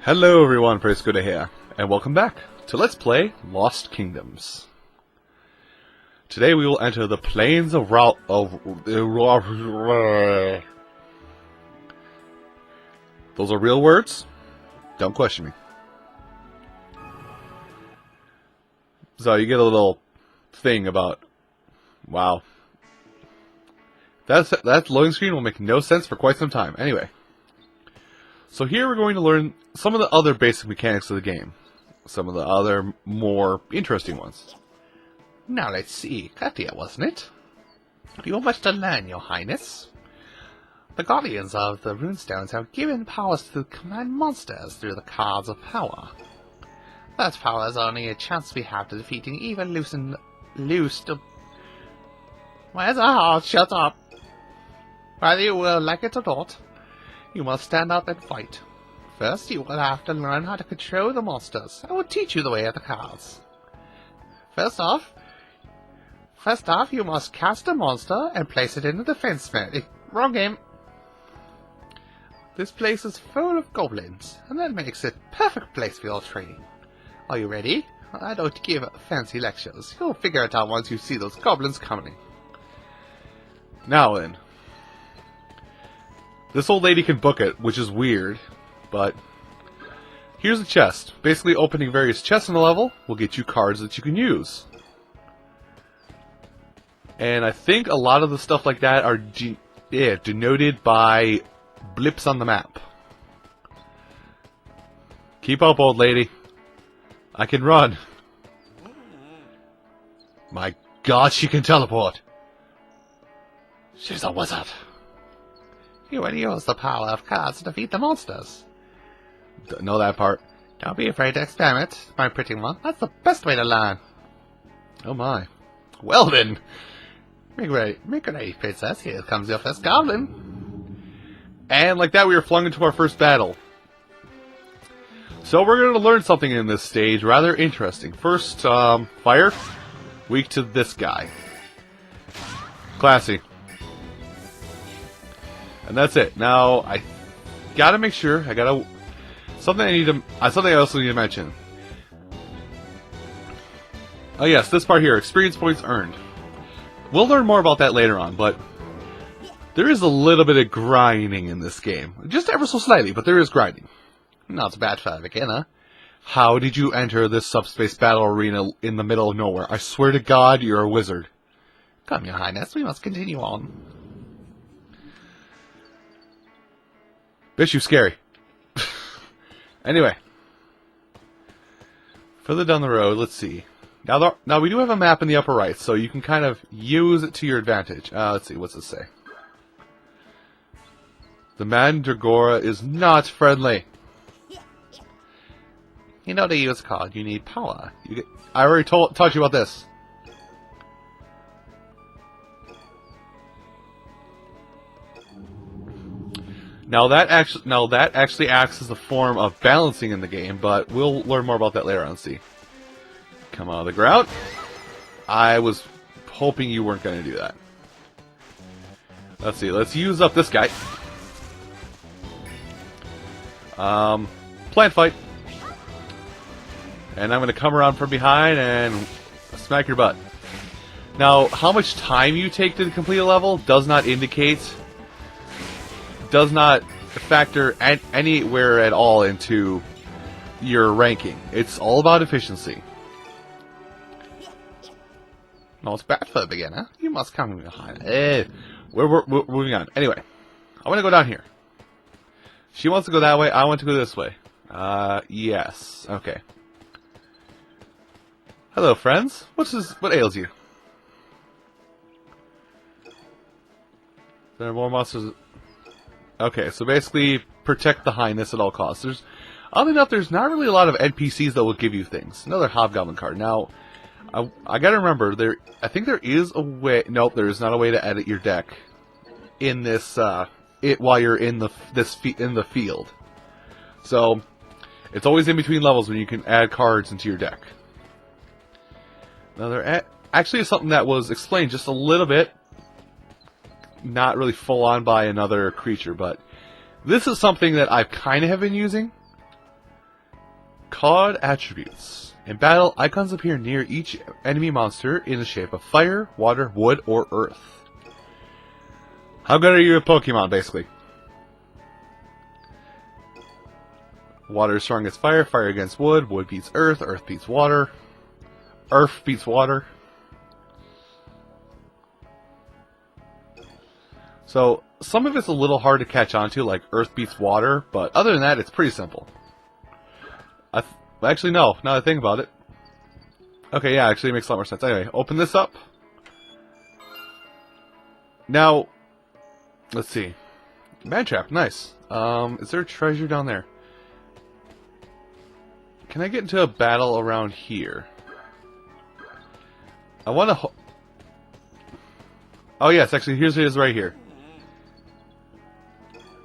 Hello everyone, Praise here, and welcome back to Let's Play Lost Kingdoms. Today we will enter the plains of Those are real words? Don't question me. So you get a little thing about... Wow. That loading screen will make no sense for quite some time. Anyway. So here we're going to learn some of the other basic mechanics of the game. Some of the other more interesting ones. Now let's see. Katia, wasn't it? You have much to learn, Your Highness. The Guardians of the Runestones have given powers to command monsters through the Cards of Power. That power is only a chance we have to defeating even loosed... Where's our heart? Shut up! Whether you will like it or not, you must stand up and fight. First, you will have to learn how to control the monsters. I will teach you the way of the cards. First off, you must cast a monster and place it in the defense mode. Wrong game. This place is full of goblins, and that makes it a perfect place for your training. Are you ready? I don't give fancy lectures. You'll figure it out once you see those goblins coming. Now then. This old lady can book it, which is weird, but here's a chest. Basically, opening various chests in the level will get you cards that you can use. And I think a lot of the stuff like that are denoted by blips on the map. Keep up, old lady. I can run. My God, she can teleport. She's a wizard. You will use the power of cards to defeat the monsters. Know that part. Don't be afraid to experiment, my pretty one. That's the best way to learn. Oh my. Well then. Make ready, princess. Here comes your first goblin. And like that, we were flung into our first battle. So we're going to learn something in this stage, rather interesting. First, fire. Weak to this guy. Classy. And that's it. Now, I gotta make sure, something I also need to mention. Oh yes, this part here, experience points earned. We'll learn more about that later on, but there is a little bit of grinding in this game. Just ever so slightly, but there is grinding. Not bad for a beginner. How did you enter this subspace battle arena in the middle of nowhere? I swear to God, you're a wizard. Come, Your Highness, we must continue on. Bitch, you scary. Anyway. Further down the road, let's see. Now we do have a map in the upper right, so you can kind of use it to your advantage. Let's see, what's this say? The Mandragora is not friendly. You know to use a card, you need power. I already taught you about this. Now that actually acts as a form of balancing in the game, but we'll learn more about that later on. See, come out of the ground. I was hoping you weren't going to do that. Let's see. Let's use up this guy. Plant fight, and I'm going to come around from behind and smack your butt. Now, how much time you take to complete a level does not factor anywhere at all into your ranking. It's all about efficiency. Not bad for a beginner. You must come behind. We're moving on. Anyway, I want to go down here. She wants to go that way. I want to go this way. Yes. Okay. Hello, friends. What ails you? There are more monsters. Okay, so basically, protect the Highness at all costs. Oddly enough, there's not really a lot of NPCs that will give you things. Another Hobgoblin card. Now, I gotta remember, I think there is a way... Nope, there is not a way to edit your deck in this, while you're in the field. So, it's always in between levels when you can add cards into your deck. Now, there actually is something that was explained just a little bit, not really full on by another creature, but this is something that I kind of have been using. COD attributes. In battle, icons appear near each enemy monster in the shape of fire, water, wood, or earth. How good are you at Pokemon, basically? Water is strong against fire, fire against wood, wood beats earth, earth beats water, earth beats water. So, some of it's a little hard to catch on to, like earth beats water, but other than that, it's pretty simple. Actually, no, now that I think about it. Okay, yeah, actually it makes a lot more sense. Anyway, open this up. Now, let's see. Man trap, nice. Is there a treasure down there? Can I get into a battle around here? I want to... Oh yes, actually, here's it is right here.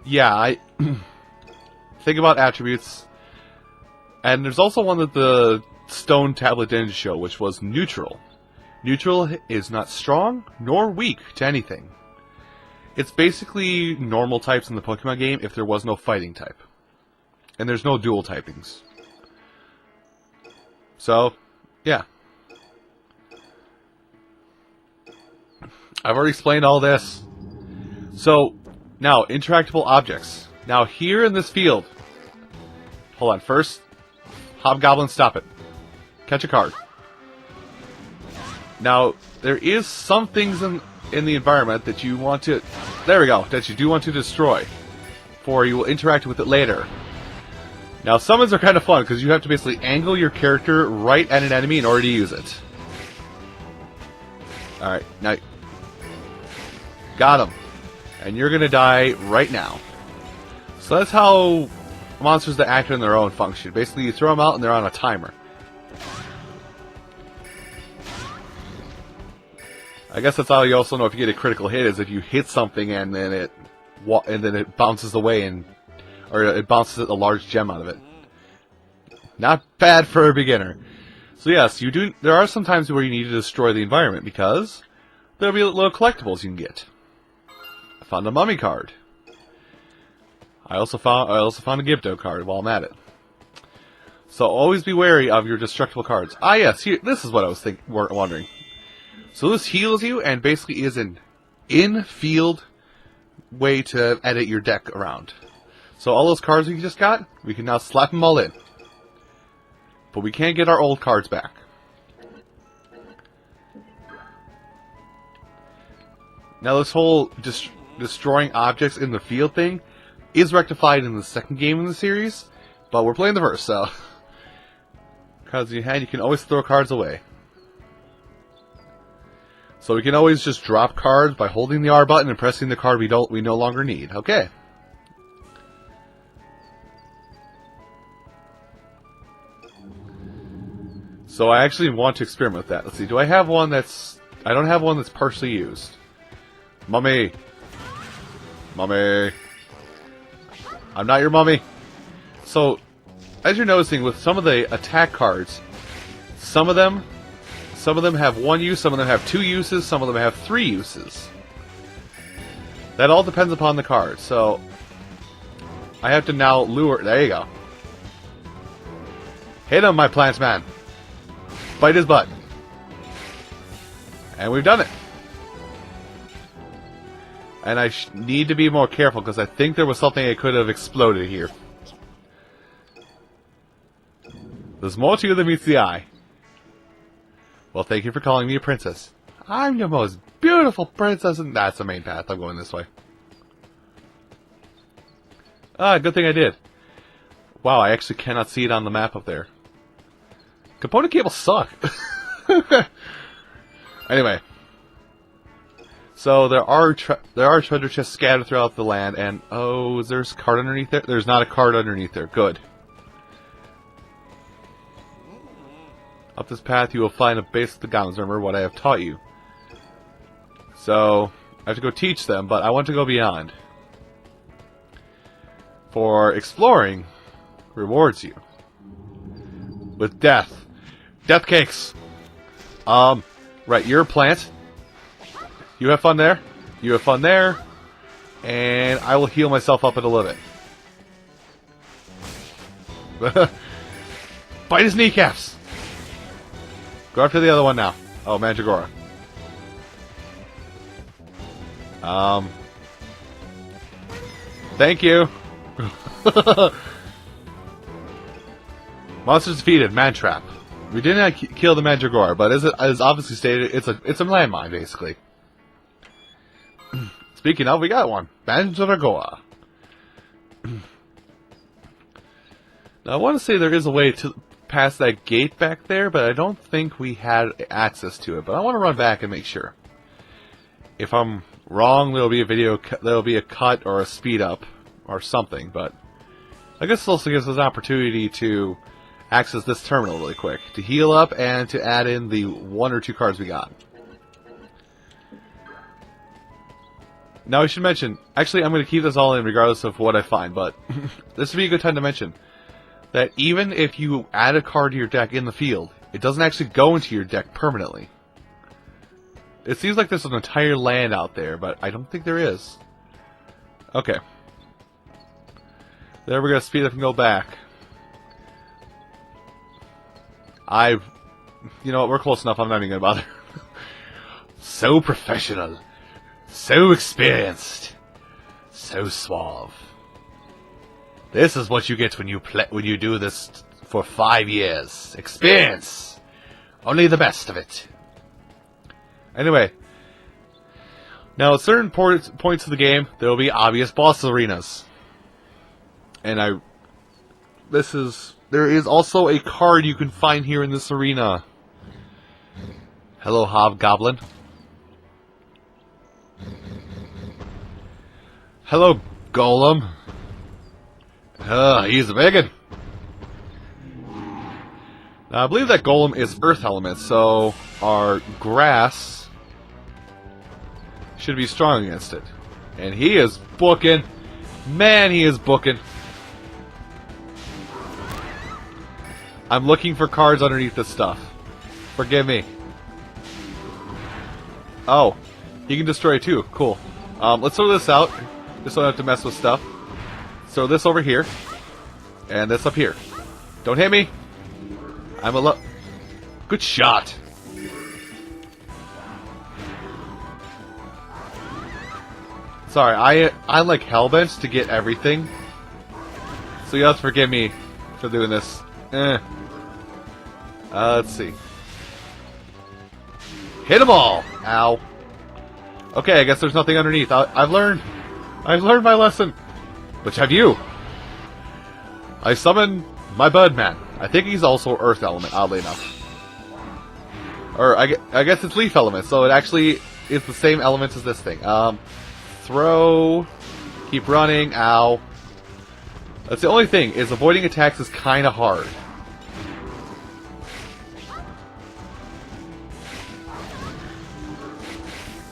Yeah, I... think about attributes. And there's also one that the Stone Tablet didn't show, which was neutral. Neutral is not strong nor weak to anything. It's basically normal types in the Pokemon game if there was no fighting type. And there's no dual typings. So, yeah. I've already explained all this. So, now, interactable objects. Now, here in this field... Hold on, first... Hobgoblin, stop it. Catch a card. Now, there is some things in the environment that you want to... There we go, that you do want to destroy. For you will interact with it later. Now, summons are kind of fun, because you have to basically angle your character right at an enemy in order to use it. Alright, now... Got him. And you're gonna die right now. So that's how... monsters that act on their own function. Basically, you throw them out and they're on a timer. I guess that's how you also know if you get a critical hit is if you hit something and then it bounces away or it bounces a large gem out of it. Not bad for a beginner. So yes, you do. There are some times where you need to destroy the environment because there'll be little collectibles you can get. I found a mummy card. I also found a Gibdo card while I'm at it. So always be wary of your destructible cards. Ah yes, here, this is what I was wondering. So this heals you and basically is an in-field way to edit your deck around. So all those cards we just got, we can now slap them all in. But we can't get our old cards back. Now this whole destroying objects in the field thing is rectified in the second game in the series, but we're playing the first, so... Cards in your hand, you can always throw cards away. So we can always just drop cards by holding the R button and pressing the card we no longer need. Okay. So I actually want to experiment with that. Let's see, do I have one that's... I don't have one that's partially used. Mummy! Mummy! I'm not your mummy! So, as you're noticing, with some of the attack cards, some of them have one use, some of them have two uses, some of them have three uses. That all depends upon the card, so... I have to now lure... There you go. Hit him, my plant man! Bite his butt. And we've done it. And I need to be more careful, because I think there was something that could have exploded here. There's more to you than meets the eye. Well, thank you for calling me a princess. I'm the most beautiful princess, and that's the main path. I'm going this way. Ah, good thing I did. Wow, I actually cannot see it on the map up there. Component cables suck. Anyway. So there are treasure chests scattered throughout the land, and oh, is there a card underneath there? There's not a card underneath there. Good. Up this path, you will find a base of the goblins. Remember what I have taught you. So I have to go teach them, but I want to go beyond. For exploring rewards you with death. Death cakes. Right, you're a plant. You have fun there. You have fun there. And I will heal myself up in a little bit. Bite his kneecaps! Go after the other one now. Oh, Mandragora. Thank you. Monsters defeated. Mantrap. We did not kill the Mandragora, but as obviously stated, it's a landmine basically. Speaking of, we got one. Mandragora. Now I want to say there is a way to pass that gate back there, but I don't think we had access to it. But I want to run back and make sure. If I'm wrong, there'll be a cut or a speed up or something. But I guess this also gives us an opportunity to access this terminal really quick, to heal up and to add in the 1 or 2 cards we got. Now I should mention, actually I'm going to keep this all in regardless of what I find, but this would be a good time to mention that even if you add a card to your deck in the field, it doesn't actually go into your deck permanently. It seems like there's an entire land out there, but I don't think there is. Okay. There, we're going to speed up and go back. You know what, we're close enough, I'm not even going to bother. So professional. So experienced. So suave. This is what you get when you do this for 5 years. Experience. Only the best of it. Anyway. Now, at certain points of the game, there will be obvious boss arenas. And there is also a card you can find here in this arena. Hello, Hobgoblin. Hello, Golem. He's a biggin. Now, I believe that Golem is Earth element, so our grass should be strong against it. And he is booking. Man, he is booking. I'm looking for cards underneath this stuff. Forgive me. Oh, he can destroy it too. Cool. Let's throw this out. Just so I don't have to mess with stuff. Throw this over here. And this up here. Don't hit me. I'm a good shot. Sorry, I'm like hellbent to get everything. So you have to forgive me for doing this. Let's see. Hit them all! Ow. Okay, I guess there's nothing underneath. I've learned my lesson. Which have you? I summon my Budman. I think he's also Earth element, oddly enough. Or, I guess it's Leaf element, so it actually is the same element as this thing. Throw. Keep running. Ow. That's the only thing, is avoiding attacks is kind of hard.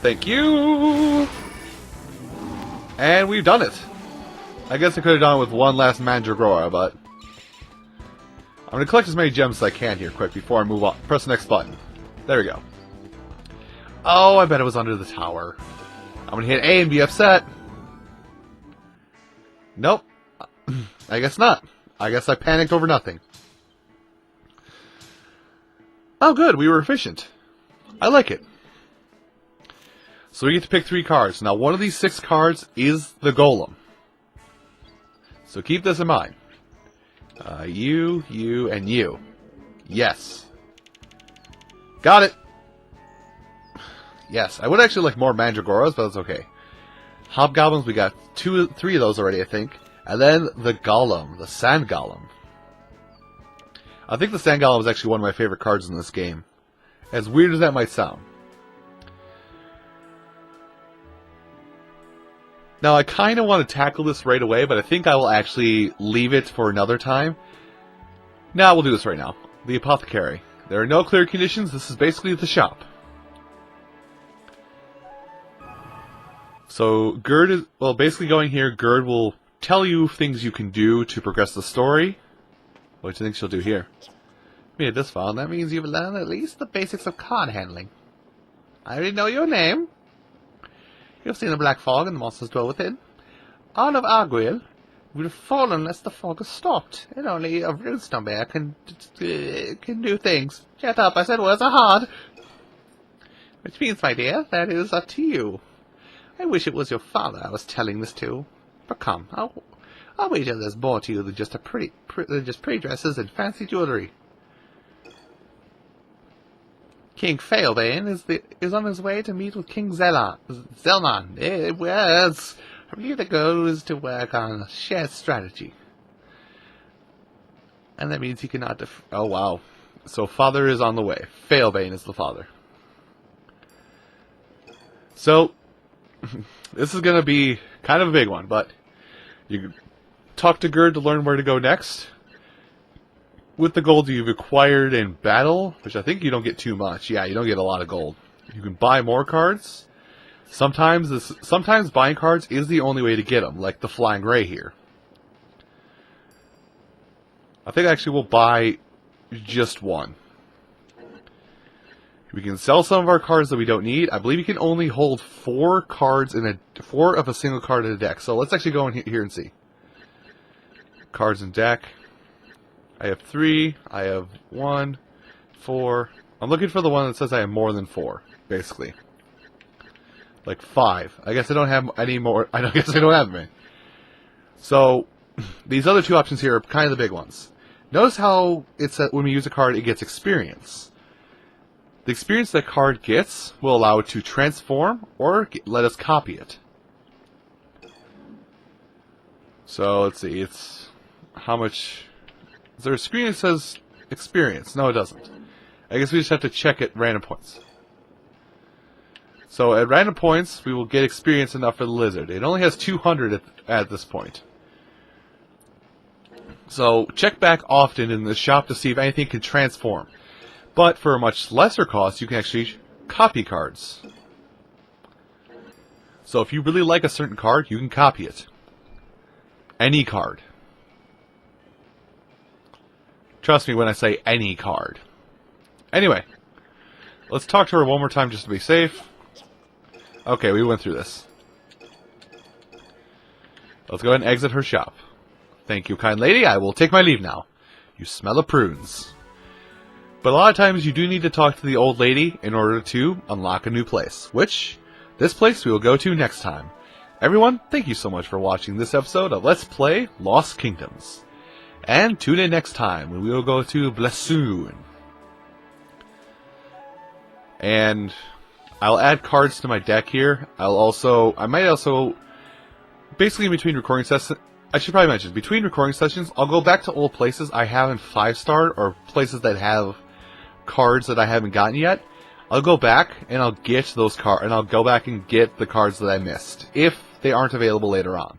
Thank you! And we've done it. I guess I could have done it with one last Mandragora, but I'm going to collect as many gems as I can here quick before I move on. Press the next button. There we go. Oh, I bet it was under the tower. I'm going to hit A and be upset. Nope. I guess not. I guess I panicked over nothing. Oh, good. We were efficient. I like it. So we get to pick 3 cards. Now, one of these 6 cards is the Golem. So keep this in mind. You, and you. Yes. Got it! Yes, I would actually like more Mandragoras, but that's okay. Hobgoblins, we got 3 of those already, I think. And then the Golem, the Sand Golem. I think the Sand Golem is actually one of my favorite cards in this game. As weird as that might sound. Now, I kind of want to tackle this right away, but I think I will actually leave it for another time. Now, we'll do this right now. The Apothecary. There are no clear conditions. This is basically the shop. So, Gerd is... Well, basically going here, Gerd will tell you things you can do to progress the story. What do you think she'll do here? Made this file, and that means you've learned at least the basics of card handling. I already know your name. You've seen the Black Fog and the monsters dwell within. Arn of Arguil, would have fallen unless the fog has stopped, and only a runestone bear can do things. Shut up, I said words are hard. Which means, my dear, that is up to you. I wish it was your father I was telling this to. But come, I'll wager there's more to you than just pretty dresses and fancy jewelry. King Faelbane is on his way to meet with King Zelman. Yes, I believe the goal is to work on a shared strategy. And that means he cannot oh wow. So father is on the way. Faelbane is the father. So, this is going to be kind of a big one, but you can talk to Gerd to learn where to go next. With the gold you've acquired in battle, which I think you don't get too much. Yeah, you don't get a lot of gold. You can buy more cards. Sometimes buying cards is the only way to get them, like the Flying Ray here. I think actually we'll buy just one. We can sell some of our cards that we don't need. I believe you can only hold 4 cards in four of a single card in a deck. So let's actually go in here and see. Cards in deck. I have 3. I have 1, 4. I'm looking for the one that says I have more than 4, basically. Like 5. I guess I don't have any more. I guess I don't have many. So these other 2 options here are kind of the big ones. Notice how it's that when we use a card, it gets experience. The experience that card gets will allow it to transform or let us copy it. So let's see, it's how much. Is there a screen that says experience? No, it doesn't. I guess we just have to check at random points. So at random points, we will get experience enough for the lizard. It only has 200 at this point. So check back often in the shop to see if anything can transform. But for a much lesser cost, you can actually copy cards. So if you really like a certain card, you can copy it. Any card. Trust me when I say any card. Anyway, let's talk to her one more time just to be safe. Okay, we went through this. Let's go ahead and exit her shop. Thank you, kind lady. I will take my leave now. You smell of prunes. But a lot of times you do need to talk to the old lady in order to unlock a new place, which, this place we will go to next time. Everyone, thank you so much for watching this episode of Let's Play Lost Kingdoms. And tune in next time when we will go to Blessoon. And I'll add cards to my deck here. I might also, basically in between recording sessions, I should probably mention, between recording sessions, I'll go back to old places I haven't 5-starred, or places that have cards that I haven't gotten yet. I'll go back and I'll get those cards, and I'll go back and get the cards that I missed, if they aren't available later on.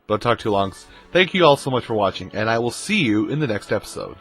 Don't talk too long. Thank you all so much for watching, and I will see you in the next episode.